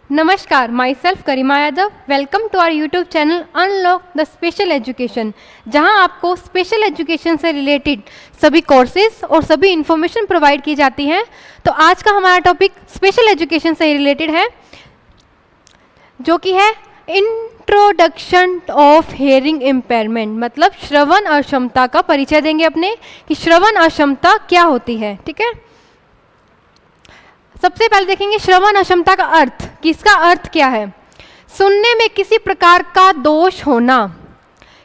नमस्कार, myself Karima Yadav. Welcome to our YouTube channel unlock the special education, जहां आपको special education से related सभी कोर्सेज और सभी इंफॉर्मेशन प्रोवाइड की जाती हैं। तो आज का हमारा टॉपिक स्पेशल एजुकेशन से रिलेटेड है, जो कि है इंट्रोडक्शन ऑफ हेयरिंग इम्पेयरमेंट, मतलब श्रवण अक्षमता का परिचय देंगे अपने कि श्रवण अक्षमता क्या होती है। ठीक है, सबसे पहले देखेंगे श्रवण अक्षमता का अर्थ कि इसका अर्थ क्या है। सुनने में किसी प्रकार का दोष होना,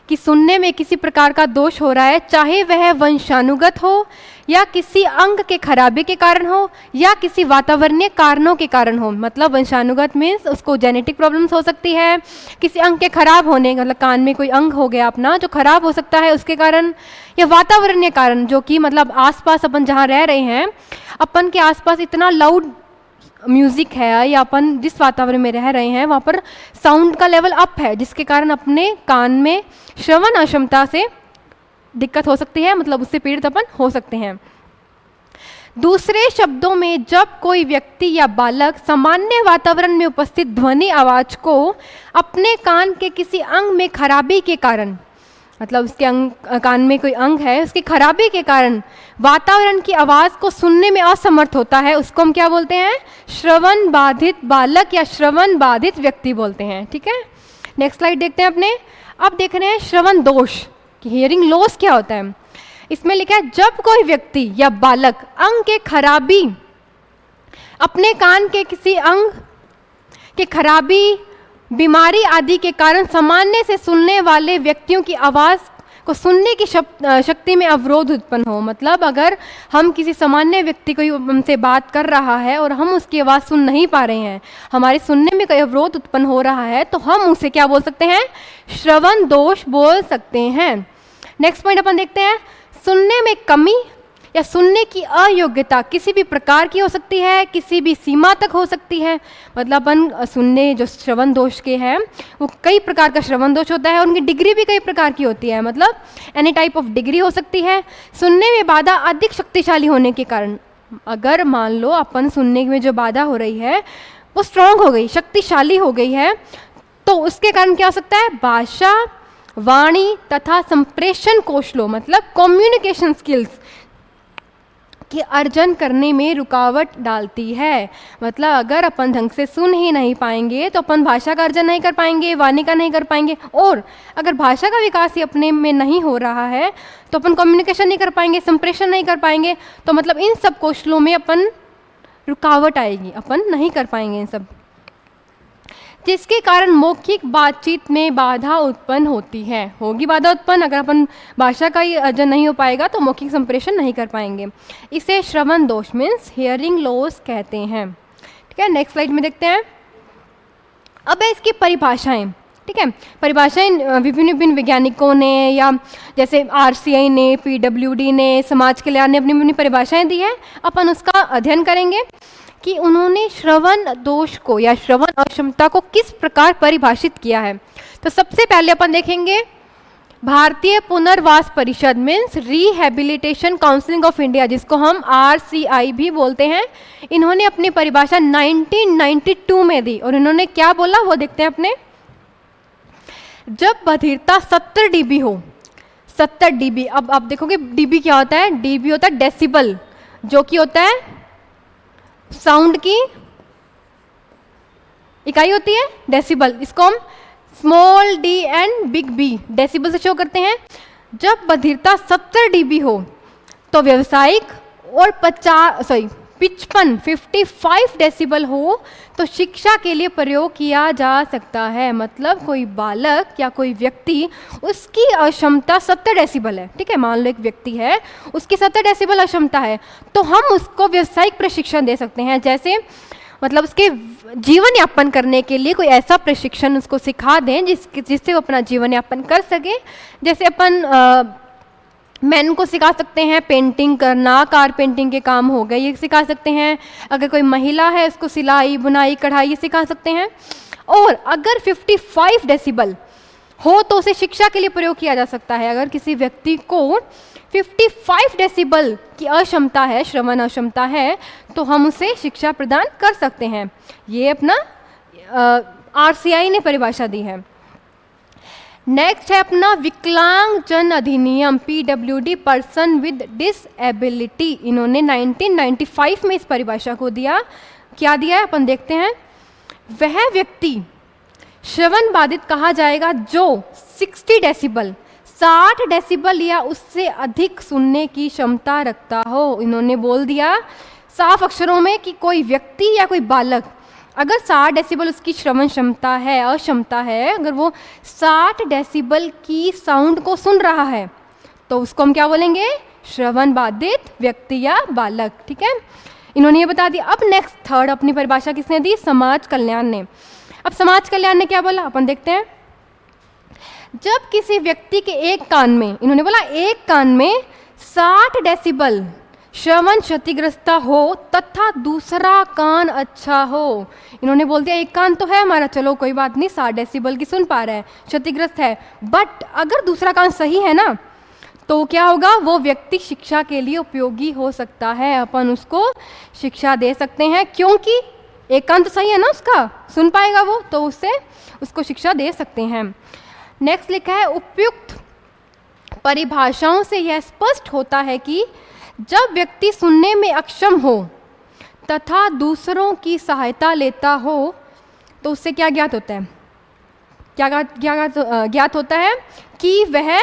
कि सुनने में किसी प्रकार का दोष हो रहा है, चाहे वह वंशानुगत हो या किसी अंग के खराबे के कारण हो या किसी वातावरणीय कारणों के कारण हो। मतलब वंशानुगत मीन्स उसको जेनेटिक प्रॉब्लम्स हो सकती है, किसी अंग के खराब होने, मतलब कान में कोई अंग हो गया अपना जो खराब हो सकता है उसके कारण, या वातावरणीय कारण जो कि मतलब आसपास अपन जहाँ रह रहे हैं, अपन के आसपास इतना लाउड म्यूज़िक है या अपन जिस वातावरण में रह रहे हैं वहाँ पर साउंड का लेवल अप है, जिसके कारण अपने कान में श्रवण अक्षमता से दिक्कत हो सकती है, मतलब उससे पीड़ित अपन हो सकते हैं। दूसरे शब्दों में, जब कोई व्यक्ति या बालक सामान्य वातावरण में उपस्थित ध्वनि आवाज को अपने कान के किसी अंग में खराबी के कारण, मतलब उसके कान में कोई अंग है उसकी खराबी के कारण वातावरण की आवाज़ को सुनने में असमर्थ होता है, उसको हम क्या बोलते हैं? श्रवण बाधित बालक या श्रवण बाधित व्यक्ति बोलते हैं। ठीक है, नेक्स्ट स्लाइड देखते हैं अपने। अब देख रहे हैं श्रवण दोष कि हियरिंग लॉस क्या होता है। इसमें लिखा है, जब कोई व्यक्ति या बालक अंग के खराबी, अपने कान के किसी अंग के खराबी, बीमारी आदि के कारण सामान्य से सुनने वाले व्यक्तियों की आवाज़ को सुनने की शक्ति में अवरोध उत्पन्न हो। मतलब अगर हम किसी सामान्य व्यक्ति को हमसे बात कर रहा है और हम उसकी आवाज़ सुन नहीं पा रहे हैं, हमारे सुनने में कोई अवरोध उत्पन्न हो रहा है, तो हम उसे क्या बोल सकते हैं? श्रवण दोष बोल सकते हैं। नेक्स्ट पॉइंट अपन देखते हैं, सुनने में कमी या सुनने की अयोग्यता किसी भी प्रकार की हो सकती है, किसी भी सीमा तक हो सकती है। मतलब अपन सुनने जो श्रवण दोष के हैं वो कई प्रकार का श्रवण दोष होता है, उनकी डिग्री भी कई प्रकार की होती है, मतलब एनी टाइप ऑफ डिग्री हो सकती है। सुनने में बाधा अधिक शक्तिशाली होने के कारण, अगर मान लो अपन सुनने में जो बाधा हो रही है वो स्ट्रांग हो गई, शक्तिशाली हो गई है, तो उसके कारण क्या हो सकता है? भाषा, वाणी तथा संप्रेषण कौशलों, मतलब कम्युनिकेशन स्किल्स कि अर्जन करने में रुकावट डालती है। मतलब अगर अपन ढंग से सुन ही नहीं पाएंगे तो अपन भाषा का अर्जन नहीं कर पाएंगे, वाणी का नहीं कर पाएंगे, और अगर भाषा का विकास ही अपने में नहीं हो रहा है तो अपन कम्युनिकेशन नहीं कर पाएंगे, संप्रेषण नहीं कर पाएंगे, तो मतलब इन सब कौशलों में अपन रुकावट आएगी, अपन नहीं कर पाएंगे इन सब, जिसके कारण मौखिक बातचीत में बाधा उत्पन्न होती है। होगी बाधा उत्पन्न, अगर अपन भाषा का ही अर्जन नहीं हो पाएगा तो मौखिक संप्रेषण नहीं कर पाएंगे। इसे श्रवण दोष मीन्स हियरिंग लॉस कहते हैं। ठीक है, नेक्स्ट स्लाइड में देखते हैं। अब है इसकी परिभाषाएं। ठीक है, परिभाषाएं विभिन्न विभिन्न वैज्ञानिकों ने या जैसे RCI ने, PWD ने, समाज कल्याण ने अपनी अपनी परिभाषाएं दी है। अपन उसका अध्ययन करेंगे कि उन्होंने श्रवण दोष को या श्रवण अक्षमता को किस प्रकार परिभाषित किया है। तो सबसे पहले अपन देखेंगे भारतीय पुनर्वास परिषद means rehabilitation council of India, जिसको हम RCI भी बोलते हैं। इन्होंने अपनी परिभाषा 1992 में दी और इन्होंने क्या बोला वो देखते हैं अपने। जब बधिरता 70 dB हो, 70 dB, अब आप देखोगे dB क्या होता है? dB होता है डेसिबल, जो कि होता है साउंड की इकाई होती है डेसिबल। इसको हम small d and big B decibel से शो करते हैं। जब बधिरता 70 dB हो तो व्यावसायिक और 55 डेसिबल हो तो शिक्षा के लिए प्रयोग किया जा सकता है। मतलब कोई बालक या कोई व्यक्ति, उसकी अक्षमता 70 डेसिबल है। ठीक है, मान लो एक व्यक्ति है, उसकी 70 डेसिबल अक्षमता है, तो हम उसको व्यावसायिक प्रशिक्षण दे सकते हैं। जैसे मतलब उसके जीवन यापन करने के लिए कोई ऐसा प्रशिक्षण उसको सिखा दें जिससे वो अपना जीवन यापन कर सके। जैसे अपन मैन को सिखा सकते हैं पेंटिंग करना, कारपेंटिंग के काम हो गए, ये सिखा सकते हैं। अगर कोई महिला है उसको सिलाई, बुनाई, कढ़ाई ये सिखा सकते हैं। और अगर 55 डेसिबल हो तो उसे शिक्षा के लिए प्रयोग किया जा सकता है। अगर किसी व्यक्ति को 55 डेसिबल की अक्षमता है, श्रवण अक्षमता है, तो हम उसे शिक्षा प्रदान कर सकते हैं। ये अपना RCI ने परिभाषा दी है। नेक्स्ट है अपना विकलांग जन अधिनियम, PWD, पर्सन विद डिसएबिलिटी। इन्होंने 1995 में इस परिभाषा को दिया। क्या दिया है अपन देखते हैं। वह व्यक्ति श्रवण बाधित कहा जाएगा जो 60 डेसिबल 60 डेसिबल या उससे अधिक सुनने की क्षमता रखता हो। इन्होंने बोल दिया साफ अक्षरों में कि कोई व्यक्ति या कोई बालक अगर 60 डेसिबल उसकी श्रवण क्षमता है, अक्षमता है, अगर वो 60 डेसिबल की साउंड को सुन रहा है तो उसको हम क्या बोलेंगे, श्रवण बाधित व्यक्ति या बालक। ठीक है, इन्होंने ये बता दिया। अब नेक्स्ट थर्ड अपनी परिभाषा किसने दी, समाज कल्याण ने। अब समाज कल्याण ने क्या बोला अपन देखते हैं। जब किसी व्यक्ति के एक कान में, इन्होंने बोला एक कान में 60 डेसिबल श्रवण क्षतिग्रस्त हो तथा दूसरा कान अच्छा हो। इन्होंने बोल दिया एक कान तो है हमारा, चलो कोई बात नहीं, 60 डेसिबल की सुन पा रहा है, क्षतिग्रस्त है, बट अगर दूसरा कान सही है ना तो क्या होगा, वो व्यक्ति शिक्षा के लिए उपयोगी हो सकता है, अपन उसको शिक्षा दे सकते हैं, क्योंकि एक कान तो सही है ना उसका, सुन पाएगा वो, तो उससे उसको शिक्षा दे सकते हैं। नेक्स्ट लिखा है उपयुक्त परिभाषाओं से यह स्पष्ट होता है कि जब व्यक्ति सुनने में अक्षम हो तथा दूसरों की सहायता लेता हो तो उससे क्या ज्ञात होता है, क्या ज्ञात होता है कि वह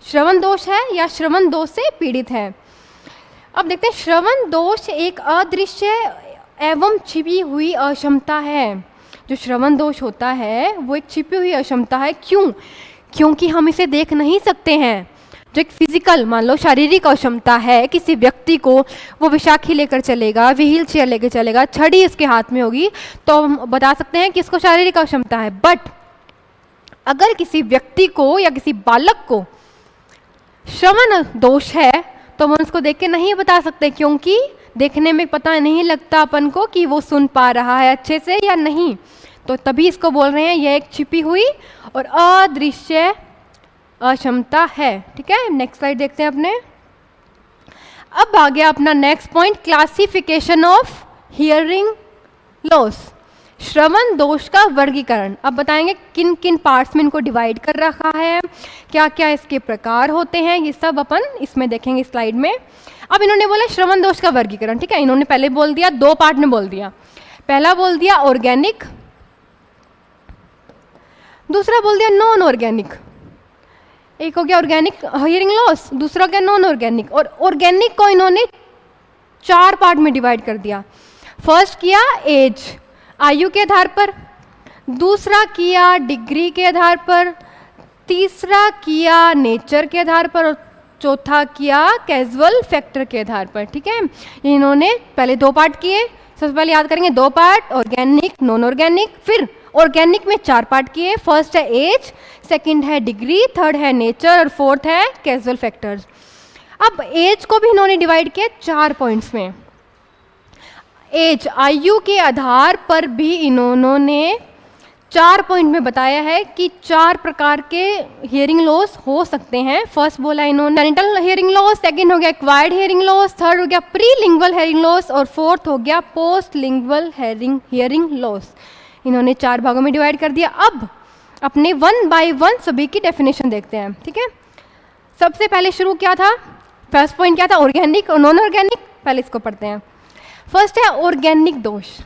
श्रवण दोष है या श्रवण दोष से पीड़ित है। अब देखते हैं, श्रवण दोष एक अदृश्य एवं छिपी हुई अक्षमता है। जो श्रवण दोष होता है वो एक छिपी हुई अक्षमता है। क्यों? क्योंकि हम इसे देख नहीं सकते हैं। जो एक फिजिकल, मान लो शारीरिक अक्षमता है किसी व्यक्ति को, वो विशाखी लेकर चलेगा, व्हील चेयर लेकर चलेगा, छड़ी इसके हाथ में होगी, तो हम बता सकते हैं कि इसको शारीरिक अक्षमता है। बट अगर किसी व्यक्ति को या किसी बालक को श्रवण दोष है तो हम उसको देख के नहीं बता सकते, क्योंकि देखने में पता नहीं लगता अपन को कि वो सुन पा रहा है अच्छे से या नहीं। तो तभी इसको बोल रहे हैं यह एक छिपी हुई और अदृश्य अक्षमता है। ठीक है, नेक्स्ट स्लाइड देखते हैं अपने। अब आ गया अपना next point, classification of hearing loss, श्रवण दोष का वर्गीकरण। अब बताएंगे किन किन पार्ट्स में इनको डिवाइड कर रखा है, क्या क्या इसके प्रकार होते हैं, ये सब अपन इसमें देखेंगे स्लाइड में। अब इन्होंने बोला श्रवण दोष का वर्गीकरण। ठीक है, इन्होंने पहले बोल दिया, दो पार्ट में बोल दिया। पहला बोल दिया ऑर्गेनिक, दूसरा बोल दिया नॉन ऑर्गेनिक। एक हो गया ऑर्गेनिक हियरिंग लॉस, दूसरा हो गया नॉन ऑर्गेनिक। और ऑर्गेनिक को इन्होंने 4 पार्ट में डिवाइड कर दिया। फर्स्ट किया एज, आयु के आधार पर, दूसरा किया डिग्री के आधार पर, तीसरा किया नेचर के आधार पर, और चौथा किया कैजुअल फैक्टर के आधार पर। ठीक है, इन्होंने पहले 2 पार्ट किए। सबसे पहले याद करेंगे 2 पार्ट, ऑर्गेनिक नॉन ऑर्गेनिक। फिर ऑर्गेनिक में 4 पार्ट किए। फर्स्ट है एज, सेकंड है डिग्री, थर्ड है नेचर और फोर्थ है कैजुअल फैक्टर्स। अब एज को भी इन्होंने डिवाइड किया 4 पॉइंट्स में। एज, आयु के आधार पर भी इन्होंने 4 पॉइंट में बताया है कि 4 प्रकार के हियरिंग लॉस हो सकते हैं। फर्स्ट बोला इन्होंने जेनिटल हियरिंग लॉस, सेकंड हो गया एक्वायर्ड हियरिंग लॉस, थर्ड हो गया प्री लिंगुअल हियरिंग लॉस और फोर्थ हो गया पोस्ट लिंगुअल हियरिंग लॉस। इन्होंने 4 भागों में डिवाइड कर दिया। अब अपने 1 बाय 1 सभी की डेफिनेशन देखते हैं। ठीक है, सबसे पहले शुरू क्या था, फर्स्ट पॉइंट क्या था, ऑर्गेनिक और नॉन ऑर्गेनिक। पहले इसको पढ़ते हैं। फर्स्ट है ऑर्गेनिक दोष।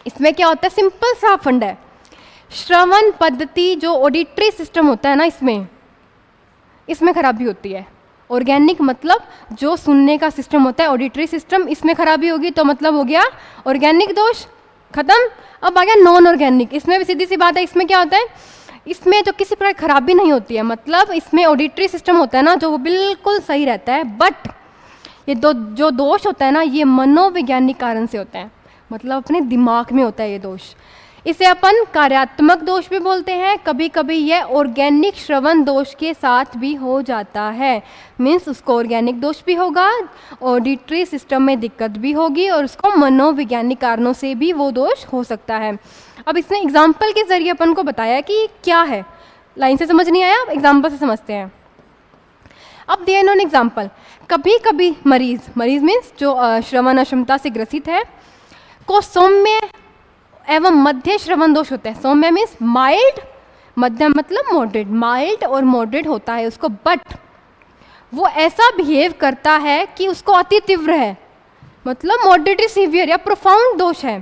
इसमें क्या होता है, सिंपल सा फंड है, श्रवण पद्धति जो ऑडिटरी सिस्टम होता है ना, इसमें खराबी होती है। ऑर्गेनिक मतलब जो सुनने का सिस्टम होता है, ऑडिटरी सिस्टम, इसमें खराबी होगी तो मतलब हो गया ऑर्गेनिक दोष, खत्म। अब आ गया नॉन ऑर्गेनिक। इसमें भी सीधी सी बात है, इसमें क्या होता है, इसमें जो किसी प्रकार खराबी नहीं होती है, मतलब इसमें ऑडिटरी सिस्टम होता है ना जो वो बिल्कुल सही रहता है, बट ये जो दोष होता है ना, ये मनोवैज्ञानिक कारण से होता है, मतलब अपने दिमाग में होता है ये दोष। इसे अपन कार्यात्मक दोष भी बोलते हैं। कभी कभी यह ऑर्गेनिक श्रवण दोष के साथ भी हो जाता है, मीन्स उसको ऑर्गेनिक दोष भी होगा, ऑडिटरी सिस्टम में दिक्कत भी होगी और उसको मनोवैज्ञानिक कारणों से भी वो दोष हो सकता है। अब इसने एग्जाम्पल के जरिए अपन को बताया कि क्या है, लाइन से समझ नहीं आया, अब एग्जाम्पल से समझते हैं। अब दिया इन्होंने एग्जाम्पल, कभी कभी मरीज मीन्स जो श्रवण अक्षमता से ग्रसित है को सौम्य एवं मध्य श्रवण दोष होता है। सौम्य मीन्स माइल्ड, मध्यम मतलब मॉडरेट, माइल्ड और मॉडरेट होता है उसको, बट वो ऐसा बिहेव करता है कि उसको अति तीव्र है, मतलब मॉडरेटली सीवियर या प्रोफाउंड दोष है।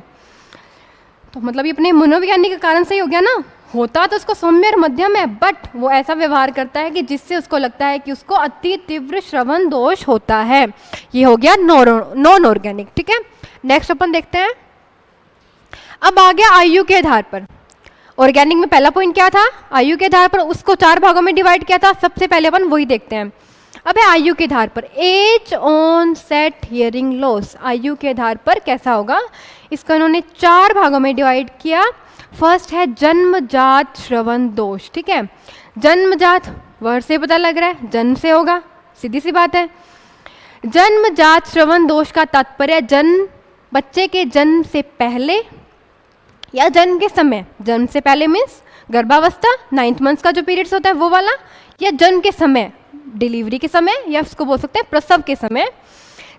तो मतलब ये अपने मनोविज्ञानी के कारण से ही हो गया ना, होता तो उसको सौम्य और मध्यम है, बट वो ऐसा व्यवहार करता है कि जिससे उसको लगता है कि उसको अति तीव्र श्रवण दोष होता है। ये हो गया नॉन ऑर्गेनिक। ठीक है, नेक्स्ट अपन देखते हैं। अब आ गया आयु के आधार पर। ऑर्गेनिक में पहला पॉइंट क्या था, आयु के आधार पर, उसको 4 भागों में डिवाइड किया था। सबसे पहले अपन वही देखते हैं। अब है आयु के आधार पर, age onset hearing loss. आयु के आधार पर कैसा होगा, इसको इन्होंने 4 भागों में डिवाइड किया। फर्स्ट है जन्मजात श्रवण दोष। ठीक है, जन्मजात वर्ड से पता लग रहा है, जन्म से होगा, सीधी सी बात है। जन्मजात श्रवण दोष का तात्पर्य जन्म, बच्चे के जन्म से पहले या जन्म के समय। जन्म से पहले मीन्स गर्भावस्था, 9th मंथ का जो पीरियड्स होता है वो वाला, या जन्म के समय, डिलीवरी के समय, या उसको बोल सकते हैं प्रसव के समय।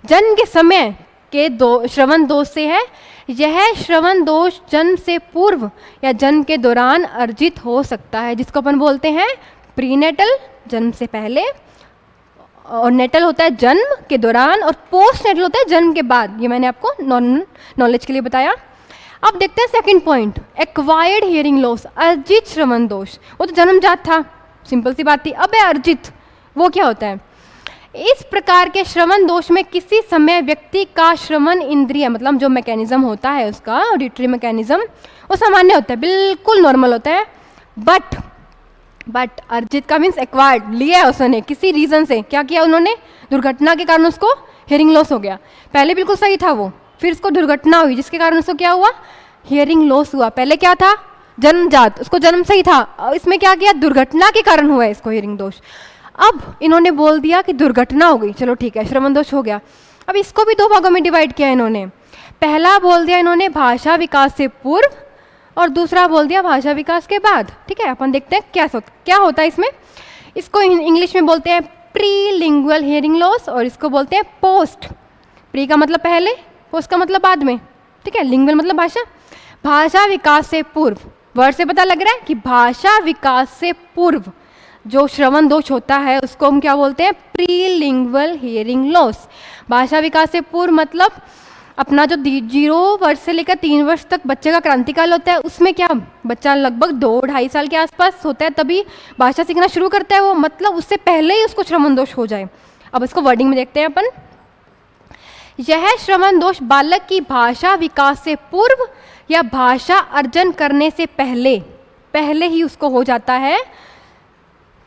जन्म के समय के श्रवण दोष से है। यह श्रवण दोष जन्म से पूर्व या जन्म के दौरान अर्जित हो सकता है, जिसको अपन बोलते हैं प्रीनेटल, जन्म से पहले, और नेटल होता है जन्म के दौरान, और पोस्ट नेटल होता है जन्म के बाद। ये मैंने आपको नॉलेज के लिए बताया। अब देखते हैं second point, acquired hearing loss, अर्जित श्रवण दोष। वो तो जन्मजात था, सिंपल सी बात थी। अब है अर्जित, वो क्या होता है, इस प्रकार के श्रवण दोष में किसी समय व्यक्ति का श्रवण इंद्रिय, मतलब जो मैकेनिज्म होता है उसका, ऑडिटरी मैकेनिज्म, वो सामान्य होता है, बिल्कुल नॉर्मल होता है। बट अर्जित का मीन्स एक्वायर्ड, लिया है उसने किसी रीजन से। क्या किया उन्होंने, दुर्घटना के कारण उसको हियरिंग लॉस हो गया। पहले बिल्कुल सही था वो, फिर उसको दुर्घटना हुई जिसके कारण उसको क्या हुआ, हियरिंग लॉस हुआ। पहले क्या था, जन्मजात, उसको जन्म से ही था, इसमें क्या किया, दुर्घटना के कारण हुआ है इसको हियरिंग दोष। अब इन्होंने बोल दिया कि दुर्घटना हो गई, चलो ठीक है, श्रवण दोष हो गया। अब इसको भी 2 भागों में डिवाइड किया इन्होंने। पहला बोल दिया इन्होंने भाषा विकास से पूर्व, और दूसरा बोल दिया भाषा विकास के बाद। ठीक है, अपन देखते हैं क्या होता है इसमें। इसको इंग्लिश में बोलते हैं प्री लिंगुअल हियरिंग लॉस, और इसको बोलते हैं पोस्ट। प्री का मतलब पहले, पोस्ट का मतलब बाद में। ठीक है, लिंगुअल मतलब भाषा। भाषा विकास से पूर्व, वर्ड से पता लग रहा है कि भाषा विकास से पूर्व जो श्रवण दोष होता है उसको हम क्या बोलते हैं, प्री लिंगुअल हियरिंग लॉस। भाषा विकास से पूर्व मतलब अपना जो 0 वर्ष से लेकर 3 वर्ष तक बच्चे का क्रांतिकाल होता है, उसमें क्या बच्चा लगभग 2-2.5 साल के आसपास होता है, तभी भाषा सीखना शुरू करता है वो, मतलब उससे पहले ही उसको श्रवण दोष हो जाए। अब इसको वर्डिंग में देखते हैं अपन। यह श्रवण दोष बालक की भाषा विकास से पूर्व या भाषा अर्जन करने से पहले ही उसको हो जाता है,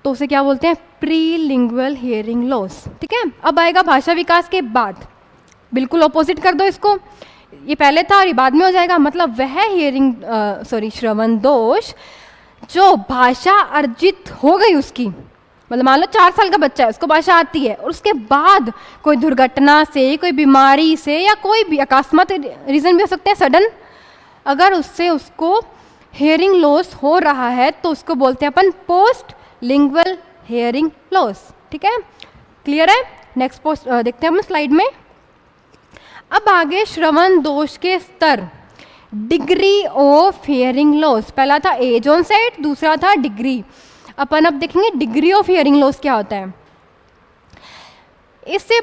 तो उसे क्या बोलते हैं, प्री लिंगुअल हियरिंग लॉस। ठीक है, अब आएगा भाषा विकास के बाद, बिल्कुल ऑपोजिट कर दो इसको, ये पहले था और ये बाद में हो जाएगा। मतलब वह श्रवण दोष जो भाषा अर्जित हो गई उसकी, मतलब मान लो 4 साल का बच्चा है, उसको भाषा आती है, और उसके बाद कोई दुर्घटना से, कोई बीमारी से, या कोई भी अकस्मात रीज़न भी हो सकते हैं सडन, अगर उससे उसको हियरिंग लॉस हो रहा है तो उसको बोलते हैं अपन पोस्ट लिंगुअल हियरिंग लॉस। ठीक है, क्लियर है। नेक्स्ट पोस्ट देखते हैं हम स्लाइड में। अब आगे श्रवण दोष के स्तर, डिग्री ऑफ हियरिंग लॉस। पहला था एज ऑन सेट, दूसरा था डिग्री। अपन अब देखेंगे डिग्री ऑफ हियरिंग लॉस क्या होता है। इससे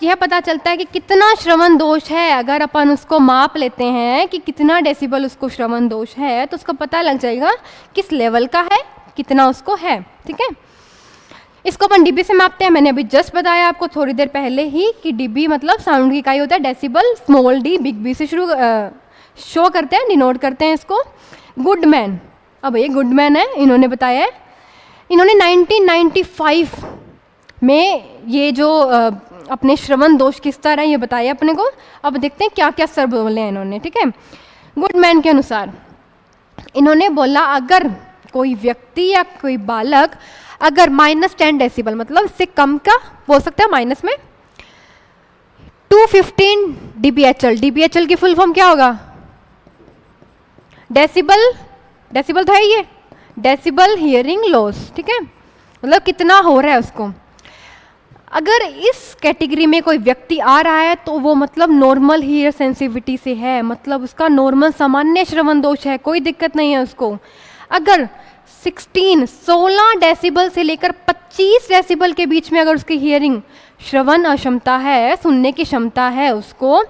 यह पता चलता है कि कितना श्रवण दोष है। अगर अपन उसको माप लेते हैं कि कितना डेसिबल उसको श्रवण दोष है, तो उसको पता लग जाएगा किस लेवल का है, कितना उसको है। ठीक है, इसको अपन डीबी से मापते हैं। मैंने अभी जस्ट बताया आपको थोड़ी देर पहले ही कि डीबी मतलब साउंड की इकाई होता है, decibel small D big B से शुरू शो करते हैं, डिनोट करते हैं इसको। गुडमैन, अब ये गुडमैन है, इन्होंने बताया है, इन्होंने 1995 में ये जो अपने श्रवण दोष के स्तर है ये बताया अपने को। अब देखते हैं क्या क्या स्तर बोले हैं इन्होंने। ठीक है, गुडमैन के अनुसार इन्होंने बोला अगर कोई व्यक्ति या कोई बालक अगर -10 डेसिबल, मतलब इससे कम का बोल सकते हैं माइनस में, 215 डीबीएचएल, डीबीएचएल की फुल फॉर्म क्या होगा, डेसिबल, डेसिबल तो है ये, डेसिबल हियरिंग लॉस। ठीक है, मतलब कितना हो रहा है उसको। अगर इस कैटेगरी में कोई व्यक्ति आ रहा है तो वो मतलब नॉर्मल हीयर सेंसिटिविटी से है, मतलब उसका नॉर्मल सामान्य श्रवण दोष है, कोई दिक्कत नहीं है उसको। अगर 16 डेसिबल से लेकर 25 डेसिबल के बीच में अगर उसकी हियरिंग श्रवण अक्षमता है, सुनने की क्षमता है उसको,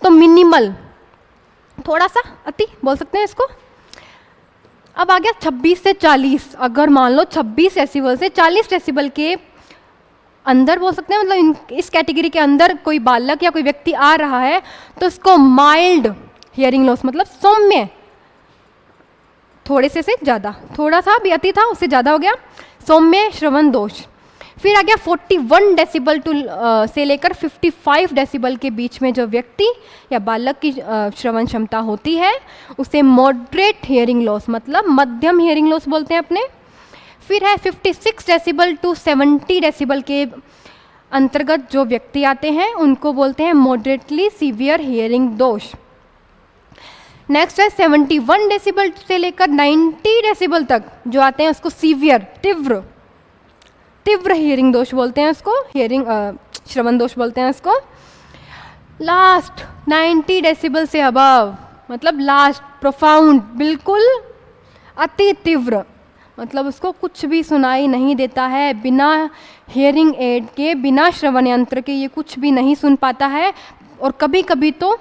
तो मिनिमल, थोड़ा सा अति बोल सकते हैं इसको। अब आ गया 26 से 40, अगर मान लो 26 डेसिबल से 40 डेसिबल के अंदर बोल सकते हैं, मतलब इस कैटेगरी के अंदर कोई बालक या कोई व्यक्ति आ रहा है तो इसको माइल्ड हियरिंग लॉस, मतलब सौम्य, थोड़े से ज़्यादा, थोड़ा सा भी अति था उससे ज़्यादा हो गया, सौम्य श्रवण दोष। फिर आ गया 41 डेसिबल से लेकर 55 डेसिबल के बीच में जो व्यक्ति या बालक की श्रवण क्षमता होती है उसे मॉडरेट हियरिंग लॉस, मतलब मध्यम हियरिंग लॉस बोलते हैं अपने। फिर है 56 डेसिबल टू 70 डेसिबल के अंतर्गत जो व्यक्ति आते हैं उनको बोलते हैं मॉडरेटली सीवियर हियरिंग दोष। नेक्स्ट है 71 डेसिबल से लेकर 90 डेसिबल तक जो आते हैं उसको सीवियर, तीव्र हियरिंग दोष बोलते हैं उसको, हियरिंग श्रवण दोष बोलते हैं उसको। लास्ट 90 डेसिबल से अबव, मतलब लास्ट प्रोफाउंड, बिल्कुल अति तीव्र, मतलब उसको कुछ भी सुनाई नहीं देता है, बिना हियरिंग एड के, बिना श्रवण यंत्र के ये कुछ भी नहीं सुन पाता है। और कभी कभी तो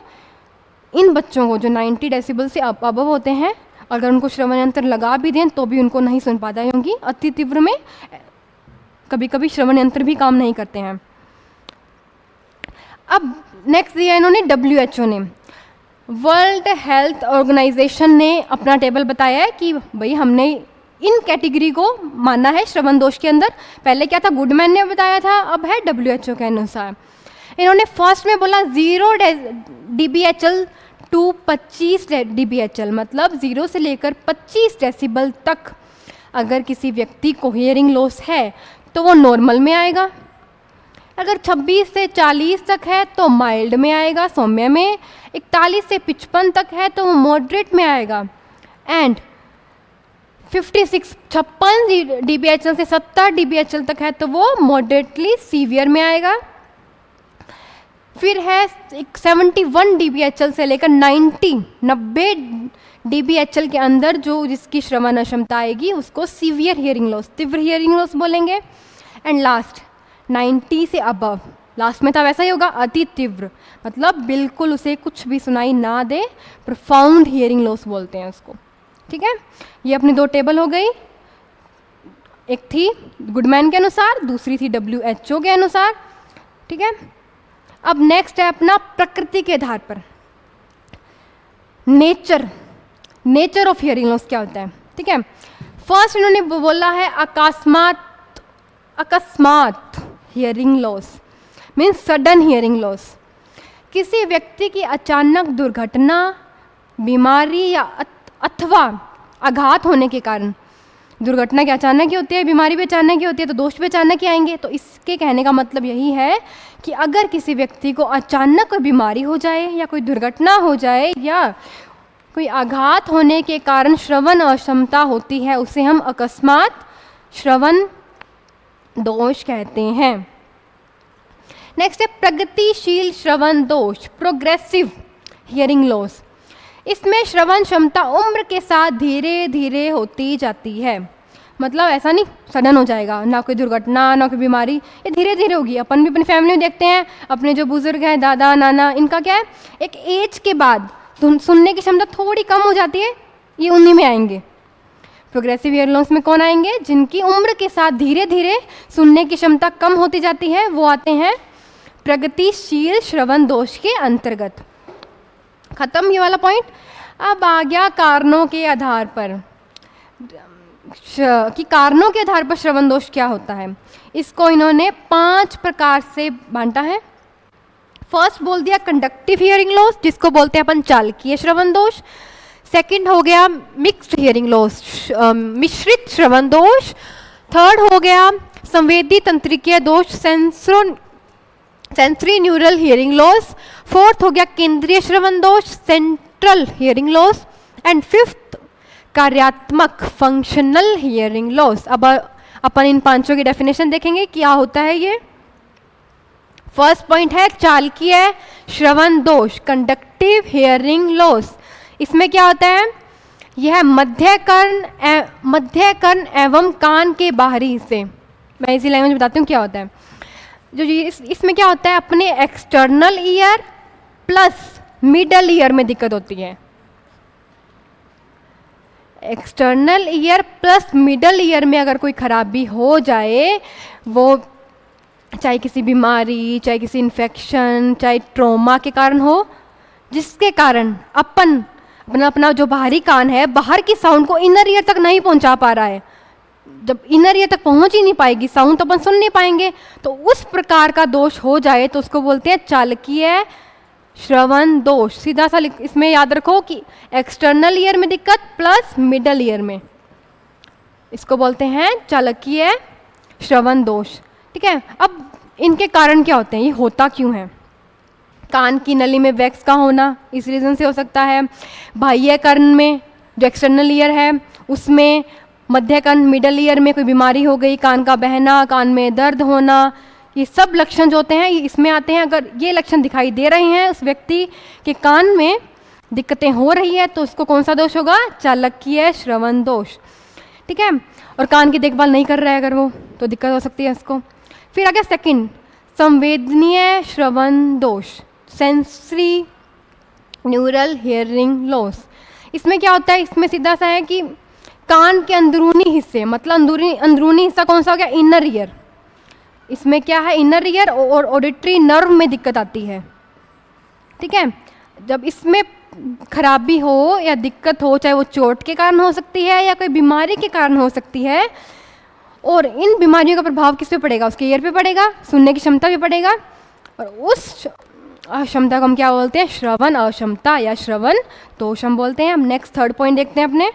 इन बच्चों को जो 90 डेसिबल से अबव होते हैं, अगर उनको श्रवण यंत्र लगा भी दें तो भी उनको नहीं सुन पाता है, क्योंकि अति तीव्र में कभी कभी श्रवण यंत्र भी काम नहीं करते हैं। अब नेक्स्ट दिया इन्होंने WHO ने, वर्ल्ड हेल्थ ऑर्गेनाइजेशन ने अपना टेबल बताया है कि भाई हमने इन कैटेगरी को माना है श्रवण दोष के अंदर। पहले क्या था, गुडमैन ने बताया था, अब है WHO के अनुसार। इन्होंने फर्स्ट में बोला 0 dBHL टू 25 dBHL, मतलब 0 से लेकर 25 डेसिबल तक अगर किसी व्यक्ति को हियरिंग लॉस है तो वो नॉर्मल में आएगा। अगर 26 से 40 तक है तो माइल्ड में आएगा, सौम्य में। 41 से 55 तक है तो वो मॉडरेट में आएगा। एंड 56 dBHL से 70 dBHL तक है तो वो मॉडरेटली सीवियर में आएगा। फिर है 71 dBHL से लेकर 90 dBHL के अंदर जो जिसकी श्रवण अक्षमता आएगी उसको सीवियर हियरिंग लॉस, तीव्र हियरिंग लॉस बोलेंगे। एंड लास्ट 90 से अबव, लास्ट में था वैसा ही होगा, अति तीव्र, मतलब बिल्कुल उसे कुछ भी सुनाई ना दे, प्रोफाउंड हियरिंग लॉस बोलते हैं उसको। ठीक है, ये अपनी 2 टेबल हो गई, एक थी गुडमैन के अनुसार, दूसरी थी WHO के अनुसार। ठीक है, अब नेक्स्ट है अपना प्रकृति के आधार पर नेचर ऑफ हियरिंग लॉस क्या होता है। ठीक है, फर्स्ट इन्होंने बोला है अकस्मात hearing loss, means sudden hearing loss. किसी व्यक्ति की अचानक दुर्घटना, बीमारी या अथवा आघात होने के कारण, दुर्घटना की अचानक ही होती है, बीमारी भी अचानक ही होती है, तो दोष भी अचानक ही आएंगे। तो इसके कहने का मतलब यही है कि अगर किसी व्यक्ति को अचानक कोई बीमारी हो जाए या कोई दुर्घटना हो जाए या कोई आघात होने के कारण श्रवण अक्षमता होती है, उसे हम अकस्मात श्रवण दोष कहते हैं। नेक्स्ट है प्रगतिशील श्रवण दोष, प्रोग्रेसिव हियरिंग लॉस। इसमें श्रवण क्षमता उम्र के साथ धीरे धीरे होती जाती है, मतलब ऐसा नहीं सडन हो जाएगा, ना कोई दुर्घटना ना कोई बीमारी, ये धीरे धीरे होगी। अपन भी अपनी फैमिली में देखते हैं, अपने जो बुजुर्ग हैं, दादा नाना, इनका क्या है, एक एज के बाद सुनने की क्षमता थोड़ी कम हो जाती है, ये उन्हीं में आएंगे। प्रोग्रेसिव हियरिंग लॉस में कौन आएंगे, जिनकी उम्र के साथ धीरे धीरे सुनने की क्षमता कम होती जाती है, वो आते हैं प्रगतिशील श्रवण दोष के अंतर्गत। खत्म ये वाला पॉइंट। अब आ गया कारणों के आधार पर, कि कारणों के आधार पर श्रवण दोष क्या होता है। इसको इन्होंने 5 प्रकार से बांटा है। फर्स्ट बोल दिया कंडक्टिव हियरिंग लॉस, जिसको बोलते हैं अपन चालकीय श्रवण दोष। सेकंड हो गया मिक्स्ड हियरिंग लॉस, मिश्रित श्रवण दोष। थर्ड हो गया संवेदी तंत्रिकीय दोष, sensory neural hearing loss. Fourth हो गया केंद्रीय श्रवण दोष, central hearing loss. And fifth कार्यात्मक फंक्शनल हियरिंग लॉस। अब अपन इन 5 की डेफिनेशन देखेंगे क्या होता है ये। फर्स्ट पॉइंट है चालकीय श्रवण दोष, कंडक्टिव हियरिंग लॉस। इसमें क्या होता है, यह मध्य कर्ण एवं कान के बाहरी हिस्से, मैं इसी लैंग्वेज में बताती हूँ क्या होता है। जो इसमें क्या होता है, अपने external ear plus middle year में दिक्कत होती है। External ear plus middle year में अगर कोई खराबी हो जाए, वो चाहे किसी बीमारी, चाहे किसी इन्फेक्शन, चाहे ट्रॉमा के कारण हो, जिसके कारण अपना जो बाहरी कान है, बाहर की साउंड को इनर ईयर तक नहीं पहुंचा पा रहा है। जब इनर ईयर तक पहुंच ही नहीं पाएगी साउंड, तो अपन सुन नहीं पाएंगे। तो उस प्रकार का दोष हो जाए तो उसको बोलते हैं चालकीय श्रवण दोष। सीधा सा इसमें याद रखो कि एक्सटर्नल ईयर में दिक्कत प्लस मिडल ईयर में, इसको बोलते हैं चालकीय श्रवण दोष। ठीक है, अब इनके कारण क्या होते हैं, ये होता क्यों है। कान की नली में वैक्स का होना इस रीज़न से हो सकता है। बाह्य कर्ण में जो एक्सटर्नल ईयर है उसमें, मध्य कर्ण मिडल ईयर में कोई बीमारी हो गई, कान का बहना, कान में दर्द होना, ये सब लक्षण जो होते हैं ये इसमें आते हैं। अगर ये लक्षण दिखाई दे रहे हैं उस व्यक्ति के कान में दिक्कतें हो रही है, तो उसको कौन सा दोष होगा, चालकीय श्रवण दोष। ठीक है, और कान की देखभाल नहीं कर रहा है अगर वो, तो दिक्कत हो सकती है उसको। फिर आ गया सेकंड, संवेदनीय श्रवण दोष, सेंसरी न्यूरल हियरिंग लॉस। इसमें क्या होता है, इसमें सीधा सा है कि कान के अंदरूनी हिस्से, मतलब अंदरूनी हिस्सा कौन सा हो गया, इनर ईयर। इसमें क्या है, इनर ईयर और ऑडिटरी नर्व में दिक्कत आती है। ठीक है, जब इसमें खराबी हो या दिक्कत हो, चाहे वो चोट के कारण हो सकती है या कोई बीमारी के कारण हो सकती है, और इन बीमारियों का प्रभाव किस पे पड़ेगा, उसके ईयर पे पड़ेगा, सुनने की क्षमता पे पड़ेगा, और उस अक्षमता को हम क्या बोलते हैं, श्रवण अक्षमता या श्रवण दोष हम बोलते हैं। हम नेक्स्ट थर्ड पॉइंट देखते हैं अपने।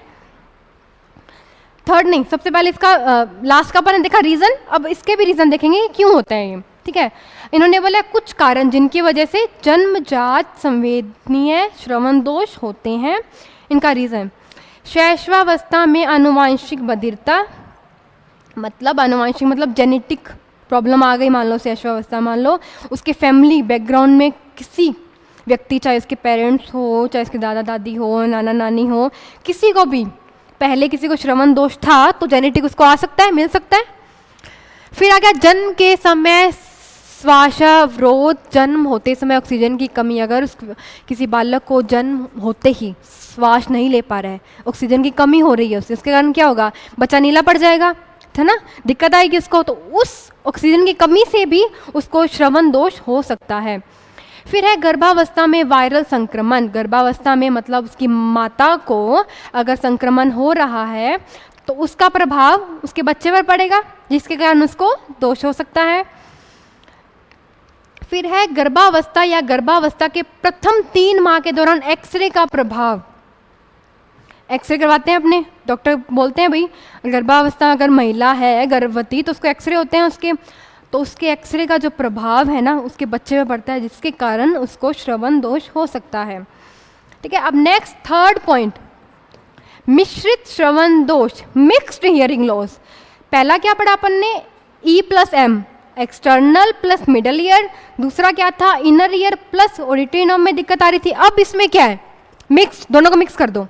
थर्ड नहीं, सबसे पहले इसका लास्ट का अपन ने देखा रीज़न, अब इसके भी रीज़न देखेंगे क्यों होता है ये। ठीक है, इन्होंने बोला कुछ कारण जिनकी वजह से जन्मजात संवेदनीय श्रवण दोष होते हैं। इनका रीज़न, शैशवावस्था में आनुवांशिक बधिरता, मतलब आनुवांशिक मतलब जेनेटिक प्रॉब्लम आ गई, मान लो शैशवावस्था, मान लो उसके फैमिली बैकग्राउंड में किसी व्यक्ति, चाहे उसके पेरेंट्स हो, चाहे उसके दादा दादी हो, नाना नानी हो, किसी को भी पहले किसी को श्रवण दोष था, तो जेनेटिक उसको आ सकता है, मिल सकता है। फिर आ गया जन्म के समय श्वासावरोध, जन्म होते समय ऑक्सीजन की कमी, अगर किसी बालक को जन्म होते ही श्वास नहीं ले पा रहा है, ऑक्सीजन की कमी हो रही है उसके कारण क्या होगा, बच्चा नीला पड़ जाएगा, है ना, दिक्कत आएगी उसको, तो उस ऑक्सीजन की कमी से भी उसको श्रवण दोष हो सकता है। फिर है गर्भावस्था में वायरल संक्रमण, गर्भावस्था में मतलब उसकी माता को अगर संक्रमण हो रहा है तो उसका प्रभाव उसके बच्चे पर पड़ेगा, जिसके कारण उसको दोष हो सकता है। फिर है गर्भावस्था या गर्भावस्था के प्रथम 3 माह के दौरान एक्सरे का प्रभाव। एक्सरे करवाते हैं अपने डॉक्टर, बोलते हैं भाई गर्भावस्था अगर महिला है गर्भवती तो उसको एक्सरे होते हैं उसके, तो उसके एक्सरे का जो प्रभाव है ना उसके बच्चे में पड़ता है, जिसके कारण उसको श्रवण दोष हो सकता है। ठीक है, अब नेक्स्ट थर्ड पॉइंट, मिश्रित श्रवण दोष, मिक्स्ड हियरिंग लॉस। पहला क्या पढ़ा अपन ने, E plus M, external plus middle ear, दूसरा क्या था, inner ear plus auditory nerve में दिक्कत आ रही थी। अब इसमें क्या है, मिक्स, दोनों को मिक्स कर दो,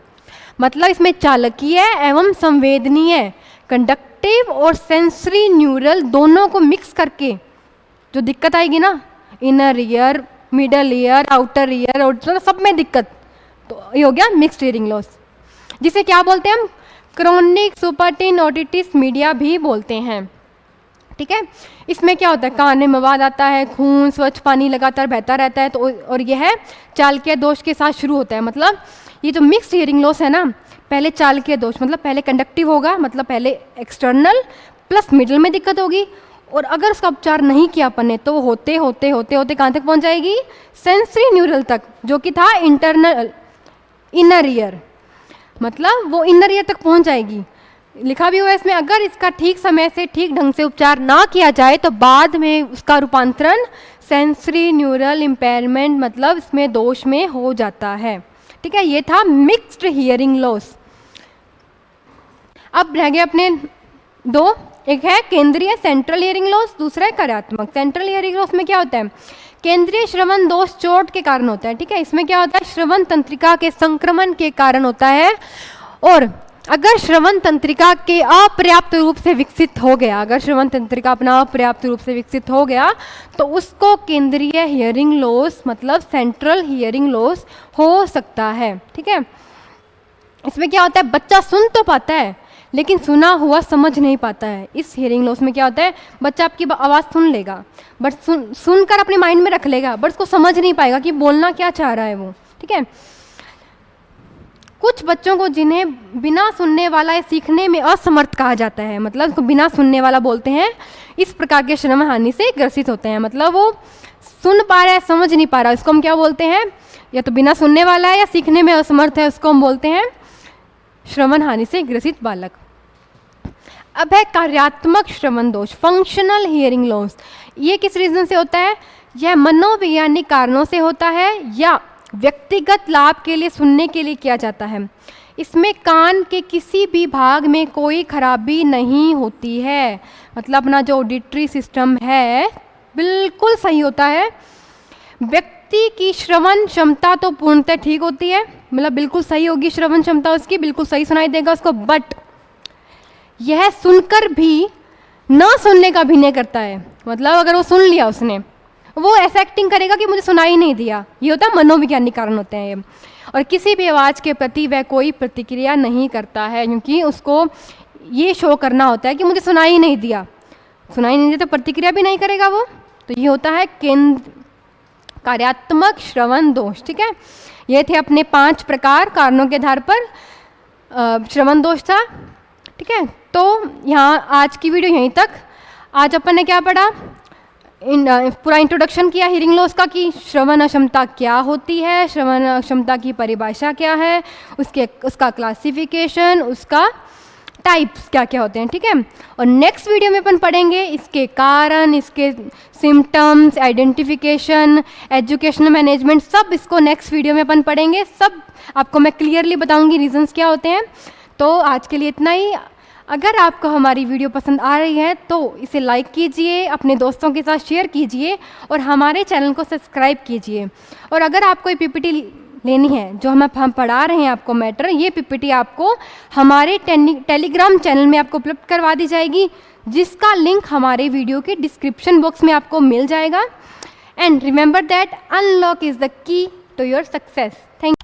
मतलब इसमें चालकीय एवं संवेदनीय, कंडक्टिव और सेंसरी न्यूरल दोनों को मिक्स करके जो दिक्कत आएगी ना, inner ear, middle ear, outer ear और सब में दिक्कत, तो ये हो गया मिक्स्ड हियरिंग लॉस, जिसे क्या बोलते हैं हम, क्रोनिक सुपर्टिन ओटिटिस मीडिया भी बोलते हैं। ठीक है, इसमें क्या होता है, कान में मवाद आता है, खून स्वच्छ पानी लगातार बहता रहता है, तो और यह चालकीय दोष के साथ शुरू होता है। मतलब ये जो मिक्स्ड हियरिंग लॉस है ना, पहले चालकीय दोष मतलब पहले कंडक्टिव होगा, मतलब पहले एक्सटर्नल प्लस मिडल में दिक्कत होगी, और अगर उसका उपचार नहीं किया अपन ने तो वो होते होते होते होते कहाँ तक पहुँच जाएगी, सेंसरी न्यूरल तक, जो कि था इंटरनल इनर ईयर, मतलब वो इनर ईयर तक पहुँच जाएगी। लिखा भी हुआ है इसमें, अगर इसका ठीक समय से ठीक ढंग से उपचार ना किया जाए तो बाद में उसका रूपांतरण सेंसरी न्यूरल इम्पेयरमेंट मतलब इसमें दोष में हो जाता है। ठीक है, ये था मिक्स्ड हियरिंग लॉस। अब रह गए अपने 2 एक है केंद्रीय सेंट्रल हियरिंग लॉस, दूसरा है कार्यात्मक। सेंट्रल हियरिंग लॉस में क्या होता है, केंद्रीय श्रवण दोष चोट के कारण होता है, ठीक है। इसमें क्या होता है, श्रवण तंत्रिका के संक्रमण के कारण होता है। और अगर श्रवण तंत्रिका के अपर्याप्त रूप से विकसित हो गया, अगर श्रवण तंत्रिका अपना अपर्याप्त रूप से विकसित हो गया तो उसको केंद्रीय हियरिंग लॉस मतलब सेंट्रल हियरिंग लॉस हो सकता है, ठीक है। इसमें क्या होता है, बच्चा सुन तो पाता है लेकिन सुना हुआ समझ नहीं पाता है। इस हियरिंग लॉस में क्या होता है, बच्चा आपकी आवाज़ सुन लेगा बट सुनकर अपने माइंड में रख लेगा, बट उसको समझ नहीं पाएगा कि बोलना क्या चाह रहा है वो, ठीक है। कुछ बच्चों को जिन्हें बिना सुनने वाला या सीखने में असमर्थ कहा जाता है, मतलब उसको बिना सुनने वाला बोलते हैं, इस प्रकार के श्रवण हानि से ग्रसित होते हैं। मतलब वो सुन पा रहा है समझ नहीं पा रहा, इसको हम क्या बोलते हैं, या तो बिना सुनने वाला है या सीखने में असमर्थ है, उसको हम बोलते हैं श्रवण हानि से ग्रसित बालक। अब है कार्यात्मक श्रवण दोष, फंक्शनल हियरिंग लॉस। ये किस रीजन से होता है, यह मनोवैज्ञानिक कारणों से होता है या व्यक्तिगत लाभ के लिए सुनने के लिए किया जाता है। इसमें कान के किसी भी भाग में कोई खराबी नहीं होती है, मतलब अपना जो ऑडिटरी सिस्टम है बिल्कुल सही होता है। व्यक्ति की श्रवण क्षमता तो पूर्णतः ठीक होती है, मतलब बिल्कुल सही होगी श्रवण क्षमता उसकी, बिल्कुल सही सुनाई देगा उसको, बट यह सुनकर भी ना सुनने का अभिनय करता है। मतलब अगर वो सुन लिया उसने, वो ऐसा एक्टिंग करेगा कि मुझे सुनाई नहीं दिया, ये होता है मनोवैज्ञानिक कारण होते हैं ये। और किसी भी आवाज़ के प्रति वह कोई प्रतिक्रिया नहीं करता है, क्योंकि उसको ये शो करना होता है कि मुझे सुनाई नहीं दिया, सुनाई नहीं दिया तो प्रतिक्रिया भी नहीं करेगा वो। तो ये होता है कार्यात्मक श्रवण दोष, ठीक है। ये थे अपने 5 प्रकार, कारणों के आधार पर श्रवण दोष था, ठीक है। तो यहाँ आज की वीडियो यहीं तक। आज अपन ने क्या पढ़ा, पूरा इंट्रोडक्शन किया हियरिंग लॉस का कि श्रवण अक्षमता क्या होती है, श्रवण अक्षमता की परिभाषा क्या है, उसका क्लासिफिकेशन, उसका टाइप्स क्या क्या होते हैं, ठीक है। और नेक्स्ट वीडियो में अपन पढ़ेंगे इसके कारण, इसके सिम्टम्स, आइडेंटिफिकेशन, एजुकेशनल मैनेजमेंट, सब इसको नेक्स्ट वीडियो में अपन पढ़ेंगे। सब आपको मैं क्लियरली बताऊंगी रीजंस क्या होते हैं। तो आज के लिए इतना ही। अगर आपको हमारी वीडियो पसंद आ रही है तो इसे लाइक कीजिए, अपने दोस्तों के साथ शेयर कीजिए और हमारे चैनल को सब्सक्राइब कीजिए। और अगर आपको ये पीपीटी लेनी है जो हम पढ़ा रहे हैं आपको मैटर, ये पीपीटी आपको हमारे टेलीग्राम चैनल में आपको उपलब्ध करवा दी जाएगी, जिसका लिंक हमारे वीडियो के डिस्क्रिप्शन बॉक्स में आपको मिल जाएगा। And remember that unlock is the key to your success. Thank you.